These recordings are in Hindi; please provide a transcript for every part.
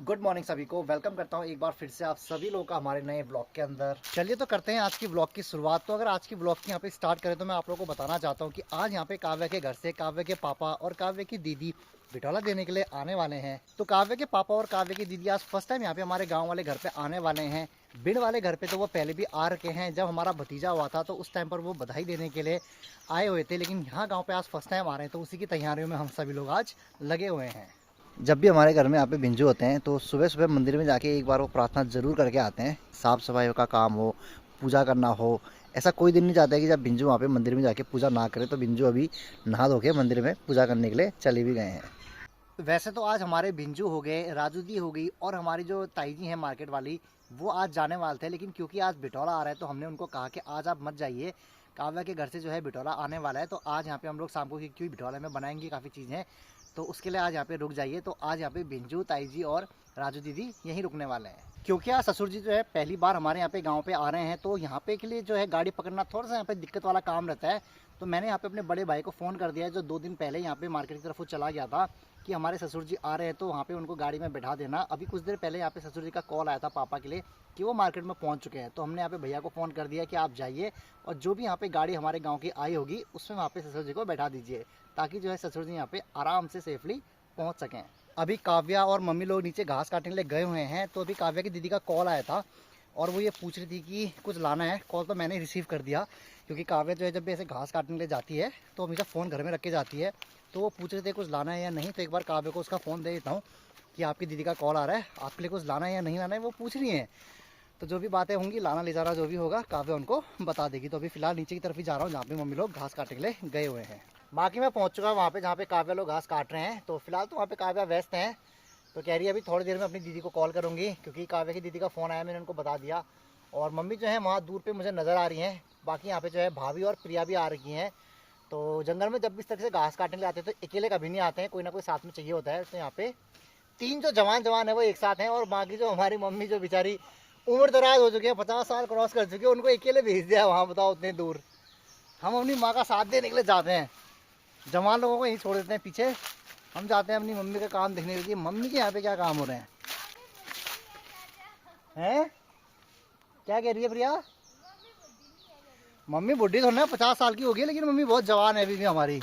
गुड मॉर्निंग सभी को। वेलकम करता हूँ एक बार फिर से आप सभी लोगों का हमारे नए ब्लॉग के अंदर। चलिए तो करते हैं आज की ब्लॉग की शुरुआत। तो अगर आज की ब्लॉग की यहाँ पे स्टार्ट करें तो मैं आप लोगों को बताना चाहता हूँ कि आज यहाँ पे काव्य के घर से काव्य के पापा और काव्य की दीदी बिटौला देने के लिए आने वाले हैं। तो काव्य के पापा और काव्य की दीदी आज फर्स्ट टाइम यहाँ पे हमारे गाँव वाले घर पे आने वाले हैं। बिड़ वाले घर पे तो वो पहले भी आ रखे हैं, जब हमारा भतीजा हुआ था तो उस टाइम पर वो बधाई देने के लिए आए हुए थे, लेकिन यहाँ गाँव पे आज फर्स्ट टाइम आ रहे हैं, तो उसी की तैयारियों में हम सभी लोग आज लगे हुए हैं। जब भी हमारे घर में यहाँ पे बिंजू होते हैं तो सुबह सुबह मंदिर में जाके एक बार वो प्रार्थना जरूर करके आते हैं। साफ़ सफाई का काम हो, पूजा करना हो, ऐसा कोई दिन नहीं जाता है कि जब बिंजू वहाँ पे मंदिर में जाके पूजा ना करे। तो बिंजू अभी नहा धो के मंदिर में पूजा करने के लिए चले भी गए हैं। वैसे तो आज हमारे बिंजू हो गए, राजू दी हो गई और हमारी जो ताई जी हैं मार्केट वाली, वो आज जाने वाले थे, लेकिन क्योंकि आज बिटौला आ रहा है तो हमने उनको कहा कि आज आप मत जाइए, काव्या के घर से जो है बिटौला आने वाला है। तो आज यहाँ पे हम लोग शाम को क्योंकि बिटौला में बनाएंगे काफ़ी चीज़ें, तो उसके लिए आज यहाँ पे रुक जाइए। तो आज यहाँ पे बिंजू, ताई जी और राजू दीदी यहीं रुकने वाले हैं, क्योंकि आज ससुर जी जो है पहली बार हमारे यहाँ पे गांव पे आ रहे हैं। तो यहाँ पे के लिए जो है गाड़ी पकड़ना थोड़ा सा यहाँ पे दिक्कत वाला काम रहता है। तो मैंने यहाँ पे अपने बड़े भाई को फ़ोन कर दिया है, जो 2 दिन पहले यहाँ पे मार्केट की तरफ वो चला गया था, कि हमारे ससुर जी आ रहे हैं तो वहाँ पे उनको गाड़ी में बैठा देना। अभी कुछ देर पहले यहाँ पे ससुर जी का कॉल आया था पापा के लिए कि वो मार्केट में पहुँच चुके हैं। तो हमने यहाँ पे भैया को फ़ोन कर दिया कि आप जाइए और जो भी यहाँ पे गाड़ी हमारे गाँव की आई होगी उसमें वहाँ पे ससुर जी को बैठा दीजिए, ताकि जो है ससुर जी यहाँ पे आराम से सेफली पहुँच सकें। अभी काव्या और मम्मी लोग नीचे घास काटने के लिए गए हुए हैं। तो अभी काव्या की दीदी का कॉल आया था और वो ये पूछ रही थी कि कुछ लाना है। कॉल तो मैंने रिसीव कर दिया, क्योंकि काव्या जो है जब भी ऐसे घास काटने के लिए जाती है तो हमेशा फ़ोन घर में रख के जाती है। तो वो पूछ रहे थे कुछ लाना है या नहीं। तो एक बार काव्या को उसका फ़ोन दे देता हूँ कि आपकी दीदी का कॉल आ रहा है, आपके लिए कुछ लाना है या नहीं लाना है, वो पूछ रही हैं। तो जो भी बातें होंगी, लाना ले जाना जो भी होगा, काव्या उनको बता देगी। तो अभी फ़िलहाल नीचे की तरफ ही जा रहा हूँ, जहाँ पे मम्मी लोग घास काटने के लिए गए हुए हैं। बाकी मैं पहुँच चुका हूँ वहाँ पे जहाँ पे काव्या लोग घास काट रहे हैं। तो फिलहाल तो वहाँ पे काव्या व्यस्त हैं। तो कह रही है अभी थोड़ी देर में अपनी दीदी को कॉल करूँगी, क्योंकि काव्या की दीदी का फ़ोन आया, मैंने उनको बता दिया। और मम्मी जो है वहाँ दूर पे मुझे नज़र आ रही हैं। बाकी यहाँ पे जो है भाभी और प्रिया भी आ रही हैं। तो जंगल में जब भी इस तरह से घास काटने के लिए आते हैं तो अकेले कभी नहीं आते हैं, कोई ना कोई साथ में चाहिए होता है। तो यहाँ पे 3 जो जवान है वो एक साथ हैं, और बाकी जो हमारी मम्मी जो बेचारी उम्र दराज हो चुकी है, 50 साल क्रॉस कर चुकी है, उनको अकेले भेज दिया वहाँ, बताओ उतने दूर। हम अपनी माँ का साथ देने के लिए जाते हैं, जवान लोगों को यहीं छोड़ देते हैं पीछे। हम जाते हैं अपनी मम्मी का काम देखने के लिए। मम्मी के यहाँ पे क्या काम हो रहे हैं? हैं? क्या कह रही है प्रिया? मम्मी बुढ़ी तो ना 50 साल की हो गई, लेकिन मम्मी बहुत जवान है अभी भी हमारी।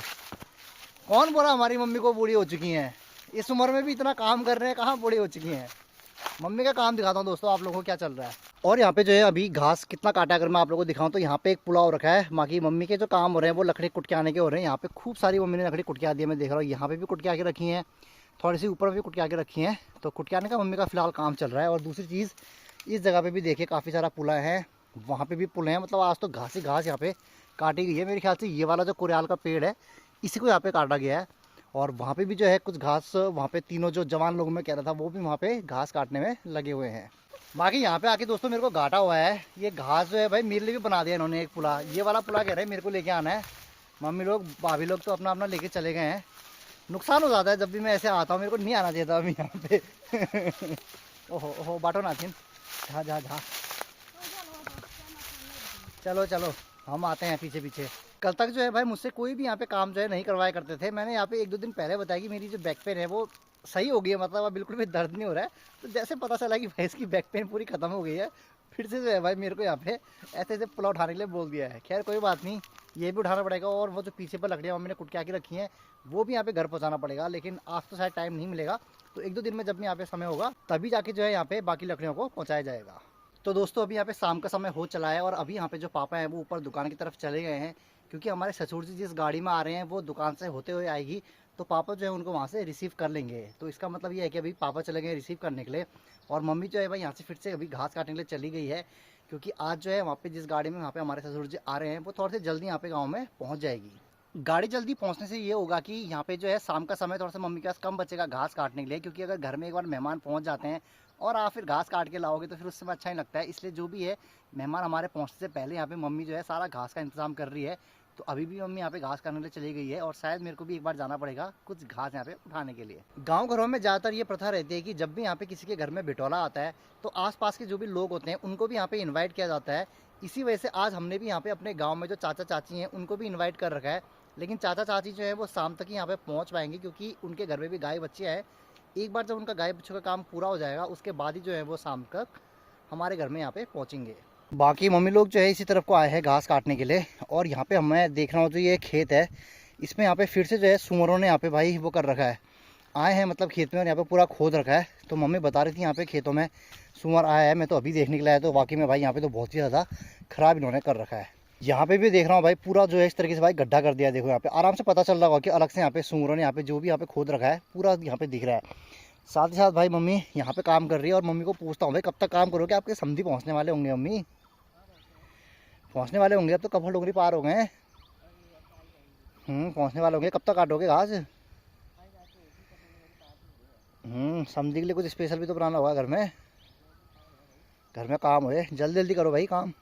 कौन बोला हमारी मम्मी को बूढ़ी हो चुकी हैं? इस उम्र में भी इतना काम कर रहे हैं, कहाँ बूढ़ी हो चुकी हैं। मम्मी का काम दिखाता हूँ दोस्तों आप लोगों को क्या चल रहा है। और यहाँ पे जो है अभी घास कितना काटा, अगर मैं आप लोगों को दिखाऊं तो यहाँ पे एक पुलाव रखा है। बाकी मम्मी के जो काम हो रहे हैं वो लकड़ी कुट के आने के हो रहे हैं। यहाँ पे खूब सारी मम्मी ने लकड़ी कुट के आ दी है, मैं देख रहा हूँ। यहाँ पे भी कुट के आके रखी हैं, थोड़ी सी ऊपर भी कुट के आके रखी हैं। तो कुट के आने का मम्मी का फिलहाल काम चल रहा है। और दूसरी चीज़, इस जगह पे भी देखिए काफ़ी सारा पुला है, वहाँ पे भी पुल हैं। मतलब आज तो घास ही घास यहाँ पे काटी गई है। मेरे ख्याल से ये वाला जो कुरियाल का पेड़ है इसी को यहाँ पे काटा गया है। और वहाँ पे भी जो है कुछ घास, वहाँ पे तीनों जो जवान लोग मैं कह रहा था वो भी वहाँ पे घास काटने में लगे हुए हैं। बाकी यहाँ पे आके दोस्तों मेरे को घाटा हुआ है। ये घास जो है भाई मेरे लिए भी बना दिया इन्होंने एक पुला। ये वाला पुला कह रहे हैं मेरे को लेके आना है। मम्मी लोग भाभी लोग तो अपना अपना लेके चले गए हैं। नुकसान हो जाता है जब भी मैं ऐसे आता हूँ, मेरे को नहीं आना चाहिए था अभी यहाँ पे। ओहो ओहो बाटो नाथिन, जहाँ जहाँ जहाँ, चलो चलो हम आते हैं पीछे पीछे। कल तक जो है भाई मुझसे कोई भी यहाँ पे काम जो है नहीं करवाया करते थे। मैंने यहाँ पे 1-2 दिन पहले बताया कि मेरी जो बैक पेन है वो सही हो गई है, मतलब अब बिल्कुल भी दर्द नहीं हो रहा है। तो जैसे पता चला कि भाई इसकी बैक पेन पूरी ख़त्म हो गई है, फिर से जो है भाई मेरे को यहाँ पे ऐसे ऐसे पुलाव उठाने के लिए बोल दिया है। खैर कोई बात नहीं, ये भी उठाना पड़ेगा। और वो जो पीछे पर लकड़ियाँ मम्मी ने कुट के आके रखी हैं वो भी यहाँ पे घर पहुँचाना पड़ेगा, लेकिन आज तो शायद टाइम नहीं मिलेगा। तो 1-2 दिन में जब भी यहाँ पे समय होगा तभी जाके जो है यहाँ पे बाकी लकड़ियों को पहुँचाया जाएगा। तो दोस्तों अभी यहाँ पे शाम का समय हो चला है और अभी यहाँ पे जो पापा हैं वो ऊपर दुकान की तरफ चले गए हैं, क्योंकि हमारे ससुर जी जिस गाड़ी में आ रहे हैं वो दुकान से होते हुए आएगी। तो पापा जो है उनको वहाँ से रिसीव कर लेंगे। तो इसका मतलब ये है कि अभी पापा चले गए रिसीव करने के लिए, और मम्मी जो है भाई यहाँ से फिर से अभी घास काटने के लिए चली गई है, क्योंकि आज जो है वहाँ पे जिस गाड़ी में वहाँ पे हमारे ससुर जी आ रहे हैं वो थोड़े से जल्दी यहाँ पे गाँव में पहुँच जाएगी। गाड़ी जल्दी पहुंचने से ये होगा कि यहाँ पे जो है शाम का समय थोड़ा सा मम्मी के पास कम बचेगा घास काटने के लिए, क्योंकि अगर घर में एक बार मेहमान पहुंच जाते हैं और आप फिर घास काट के लाओगे तो फिर उस समय अच्छा नहीं लगता है। इसलिए जो भी है मेहमान हमारे पहुंचने से पहले यहाँ पे मम्मी जो है सारा घास का इंतजाम कर रही है। तो अभी भी मम्मी यहाँ पे घास करने के लिए चली गई है, और शायद मेरे को भी एक बार जाना पड़ेगा कुछ घास यहाँ पे उठाने के लिए। गाँव घरों में ज़्यादातर ये प्रथा रहती है कि जब भी यहाँ पे किसी के घर में बिटौला आता है तो आसपास के जो भी लोग होते हैं उनको भी यहाँ पे इन्वाइट किया जाता है। इसी वजह से आज हमने भी यहाँ पे अपने गाँव में जो चाचा चाची हैं उनको भी इन्वाइट कर रखा है। लेकिन चाचा चाची जो है वो शाम तक ही यहाँ पे पहुँच पाएंगे, क्योंकि उनके घर में भी गाय बच्चे हैं। एक बार जब उनका गाय बच्चों का काम पूरा हो जाएगा उसके बाद ही जो है वो शाम तक हमारे घर में यहाँ पे पहुँचेंगे। बाकी मम्मी लोग जो है इसी तरफ को आए हैं घास काटने के लिए। और यहाँ पे मैं देख रहा हूँ जो ये खेत है इसमें यहाँ पे फिर से जो है सुअरों ने यहाँ पे भाई वो कर रखा है, आए हैं मतलब खेत में और यहाँ पे पूरा खोद रखा है। तो मम्मी बता रही थी यहाँ पे खेतों में सुअर आया है, मैं तो अभी देखने के लिए आया। तो वाकई में भाई यहाँ पे तो बहुत ही ज़्यादा ख़राब इन्होंने कर रखा है। यहाँ पे भी देख रहा हूँ भाई पूरा जो है इस तरीके से भाई गड्ढा कर दिया है। देखो यहाँ पे आराम से पता चल रहा होगा कि अलग से यहाँ पे सुअरों ने यहाँ पे जो भी यहाँ पे खोद रखा है पूरा यहाँ पे दिख रहा है। साथ ही साथ भाई मम्मी यहाँ पे काम कर रही है और मम्मी को पूछता हूँ भाई कब तक काम करोगे, आपके समधी पहुँचने वाले होंगे, मम्मी पहुँचने वाले होंगे, अब तो कफल डोंगरी पार हो गए। पहुँचने वाले होंगे, कब तक काटोगे घास? समधी के लिए कुछ स्पेशल भी तो बनाना होगा घर में काम होए, जल्दी जल्दी करो भाई काम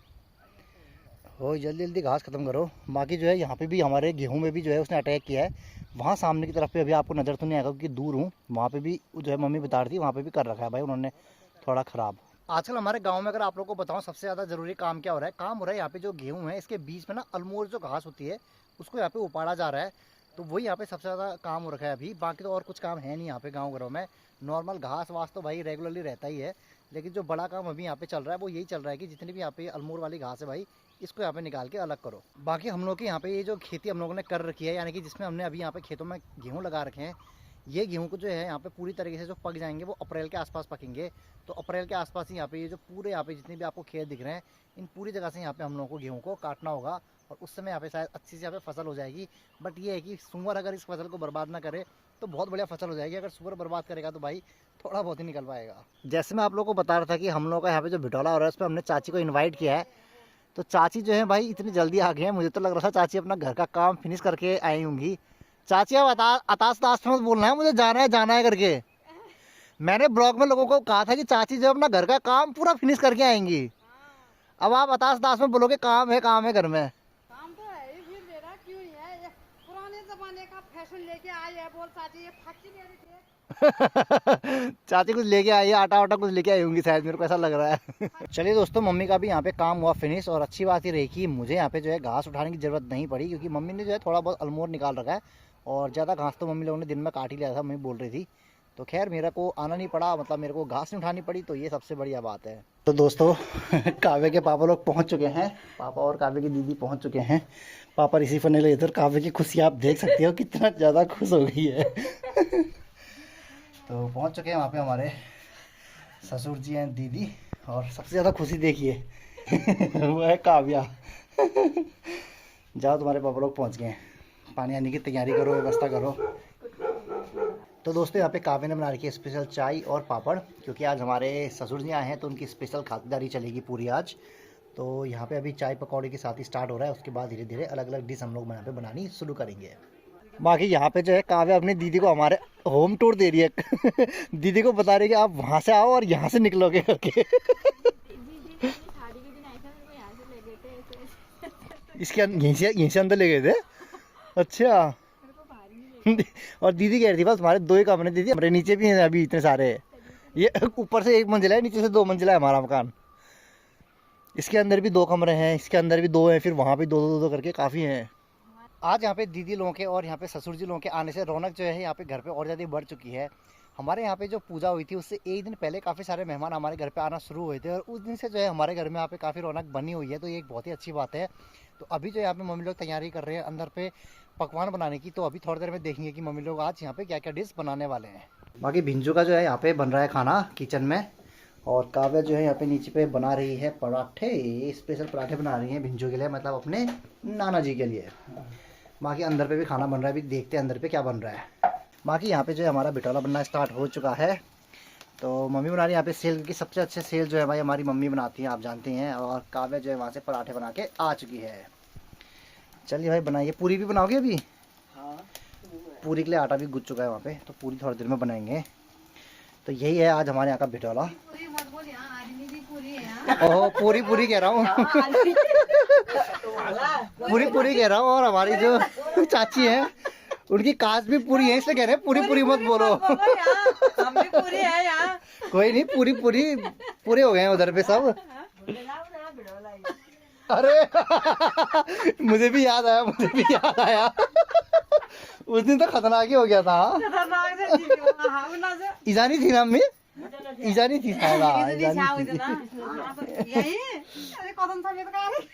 हो, जल्दी जल्दी घास खत्म करो। बाकी जो है यहाँ पे भी हमारे गेहूं में भी जो है उसने अटैक किया है। वहाँ सामने की तरफ पे अभी आपको नज़र तो नहीं आएगा क्योंकि दूर हूँ, वहाँ पे भी जो है मम्मी बता रही थी वहाँ पे भी कर रखा है भाई उन्होंने थोड़ा ख़राब। आजकल हमारे गांव में अगर आप लोगों को बताऊं सबसे ज़्यादा ज़रूरी काम क्या हो रहा है, काम हो रहा है यहाँ पे जो गेहूँ है इसके बीच में ना अल्मोर जो घास होती है उसको यहाँ पे उपाड़ा जा रहा है। तो वही यहाँ पे सबसे ज़्यादा काम हो रखा है अभी। बाकी तो और कुछ काम है नहीं यहाँ पे गाँव घरों में, नॉर्मल घास वास तो भाई रेगुलरली रहता ही है। लेकिन जो बड़ा काम अभी यहाँ पे चल रहा है वो यही चल रहा है कि जितनी भी यहाँ पे अल्मोर वाली घास है भाई इसको यहाँ पे निकाल के अलग करो। बाकी हम लोग के यहाँ पे ये जो खेती हम लोगों ने कर रखी है यानी कि जिसमें हमने अभी यहाँ पे खेतों में गेहूँ लगा रखे हैं, ये गेहूँ को जो है यहाँ पे पूरी तरीके से जो पक जाएंगे वो अप्रैल के आसपास पकेंगे। तो अप्रैल के आसपास ही यहाँ पे ये जो पूरे यहाँ पे जितने भी आपको खेत दिख रहे हैं इन पूरी जगह से यहाँ पे हम लोगों को गेहूँ को काटना होगा और उस समय यहाँ पे शायद अच्छी से यहाँ पे फसल हो जाएगी। बट ये है कि सुअर अगर इस फसल को बर्बाद ना करे तो बहुत बढ़िया फसल हो जाएगी। अगर सुअर बर्बाद करेगा तो भाई थोड़ा बहुत ही निकल पाएगा। जैसे मैं आप लोगों को बता रहा था कि हम लोग का यहाँ पे जो बिटौला हो रहा है उस पर हमने चाची को इन्वाइट किया है। तो चाची जो है भाई इतनी जल्दी आ गए हैं, मुझे तो लग रहा था चाची अपना घर का काम फिनिश करके आई होंगी। चाची अब अताश दास में बोलना है मुझे जाना है करके। मैंने ब्लॉग में लोगों को कहा था कि चाची जो अपना घर का काम पूरा फिनिश करके आएंगी। अब आप अताश दास में बोलोगे काम है घर में। काम तो है ही, फिर मेरा क्यों है, ये पुराने जमाने का फैशन लेके आई है। बोल चाची ये फाकी मेरे थे। चाची कुछ लेके आई है, आटा कुछ लेके आई होंगी शायद, मेरे को ऐसा लग रहा है। चलिए दोस्तों, मम्मी का भी यहाँ पे काम हुआ फिनिश और अच्छी बात ही रही कि मुझे यहाँ पे जो है घास उठाने की जरूरत नहीं पड़ी क्योंकि मम्मी ने जो है थोड़ा बहुत अल्मोर निकाल रखा है और ज़्यादा घास तो मम्मी लोगों ने दिन में काट ही लिया था, मम्मी बोल रही थी। तो खैर मेरे को आना नहीं पड़ा, मतलब मेरे को घास नहीं उठानी पड़ी, तो ये सबसे बढ़िया बात है। तो दोस्तों काव्य के पापा लोग पहुँच चुके हैं, पापा और काव्य की दीदी पहुँच चुके हैं। पापा रिसीव करने लगे इधर। काव्य की खुशी आप देख सकते हो कितना ज़्यादा खुश हो गई है। तो पहुंच चुके हैं वहाँ पे हमारे ससुर जी हैं, दीदी, और सबसे ज़्यादा खुशी देखिए वो है काव्या। जाओ तुम्हारे पापा लोग पहुँच गए हैं, पानी आने की तैयारी करो, व्यवस्था करो। तो दोस्तों यहाँ पे काव्या ने बना रखी है स्पेशल चाय और पापड़, क्योंकि आज हमारे ससुर जी आए हैं तो उनकी स्पेशल खातिरदारी चलेगी पूरी आज। तो यहाँ पे अभी चाय पकौड़े के साथ ही स्टार्ट हो रहा है, उसके बाद धीरे धीरे अलग अलग डिश हम लोग यहाँ पे बनानी शुरू करेंगे। बाकी यहाँ पे जो है काव्या अपनी दीदी को हमारे होम टूर दे रही है। दीदी को बता रही है कि आप वहाँ से आओ और यहाँ से निकलोगे करके। इसके यहीं से अंदर ले गए थे। अच्छा। और दीदी कह रही थी बस हमारे 2 ही कमरे, दीदी हमारे नीचे भी हैं अभी इतने सारे। ये ऊपर से 1 मंजिला है, नीचे से 2 मंजिला है हमारा मकान। इसके अंदर भी 2 कमरे हैं, इसके अंदर भी 2 हैं, फिर वहाँ भी 2 करके काफ़ी हैं। आज यहाँ पे दीदी लोगों के और यहाँ पे ससुर जी लोगों के आने से रौनक जो है यहाँ पे घर पे और ज़्यादा बढ़ चुकी है। हमारे यहाँ पे जो पूजा हुई थी उससे 1 दिन पहले काफ़ी सारे मेहमान हमारे घर पे आना शुरू हुए थे और उस दिन से जो है हमारे घर में यहाँ पे काफ़ी रौनक बनी हुई है। तो ये एक बहुत ही अच्छी बात है। तो अभी जो यहाँ पे मम्मी लोग तैयारी कर रहे हैं अंदर पे पकवान बनाने की, तो अभी थोड़ी देर में देखेंगे कि मम्मी लोग आज यहाँ पे क्या क्या डिश बनाने वाले हैं। बाकी भिंजू का जो है यहाँ पे बन रहा है खाना किचन में, और काव्या जो है यहाँ पे नीचे पे बना रही है पराठे, स्पेशल पराठे बना रही है भिंजू के लिए, मतलब अपने नाना जी के लिए। बाकी अंदर पे भी खाना बन रहा है, अभी देखते हैं अंदर पे क्या बन रहा है। बाकी यहाँ पे जो है हमारा बिटौला बनना स्टार्ट हो चुका है। तो मम्मी बना रही है यहाँ पे सेल की, सबसे अच्छे सेल जो है भाई हमारी मम्मी बनाती हैं, आप जानते हैं। और काव्या जो है वहाँ से पराठे बना के आ चुकी है। चलिए भाई बनाइए। पूरी भी बनाओगे अभी? हाँ, पूरी के लिए आटा भी गुज चुका है वहाँ पे, तो पूरी थोड़ी देर में बनाएंगे। तो यही है आज हमारे यहाँ का बिटौला। ओह पूरी कह रहा हूँ। पूरी कह रहा हूँ। और हमारी जो चाची है उनकी कास्ट भी पूरी है, इसलिए कह रहे हैं पूरी मत बोलो। हम भी पूरी है यहाँ। कोई नहीं, पूरे हो गए हैं उधर पे सब। अरे मुझे भी याद आया। उस दिन तो खतरनाक ही हो गया था। हाँ? खतरनाक से ठीक है। हाँ उन्ना से ईजानी थी ना अम्मी, ईजानी थी शायद। हाँ, इतनी ईजानी छाव थी। इतना यही अरे कदम था ये तो कह रही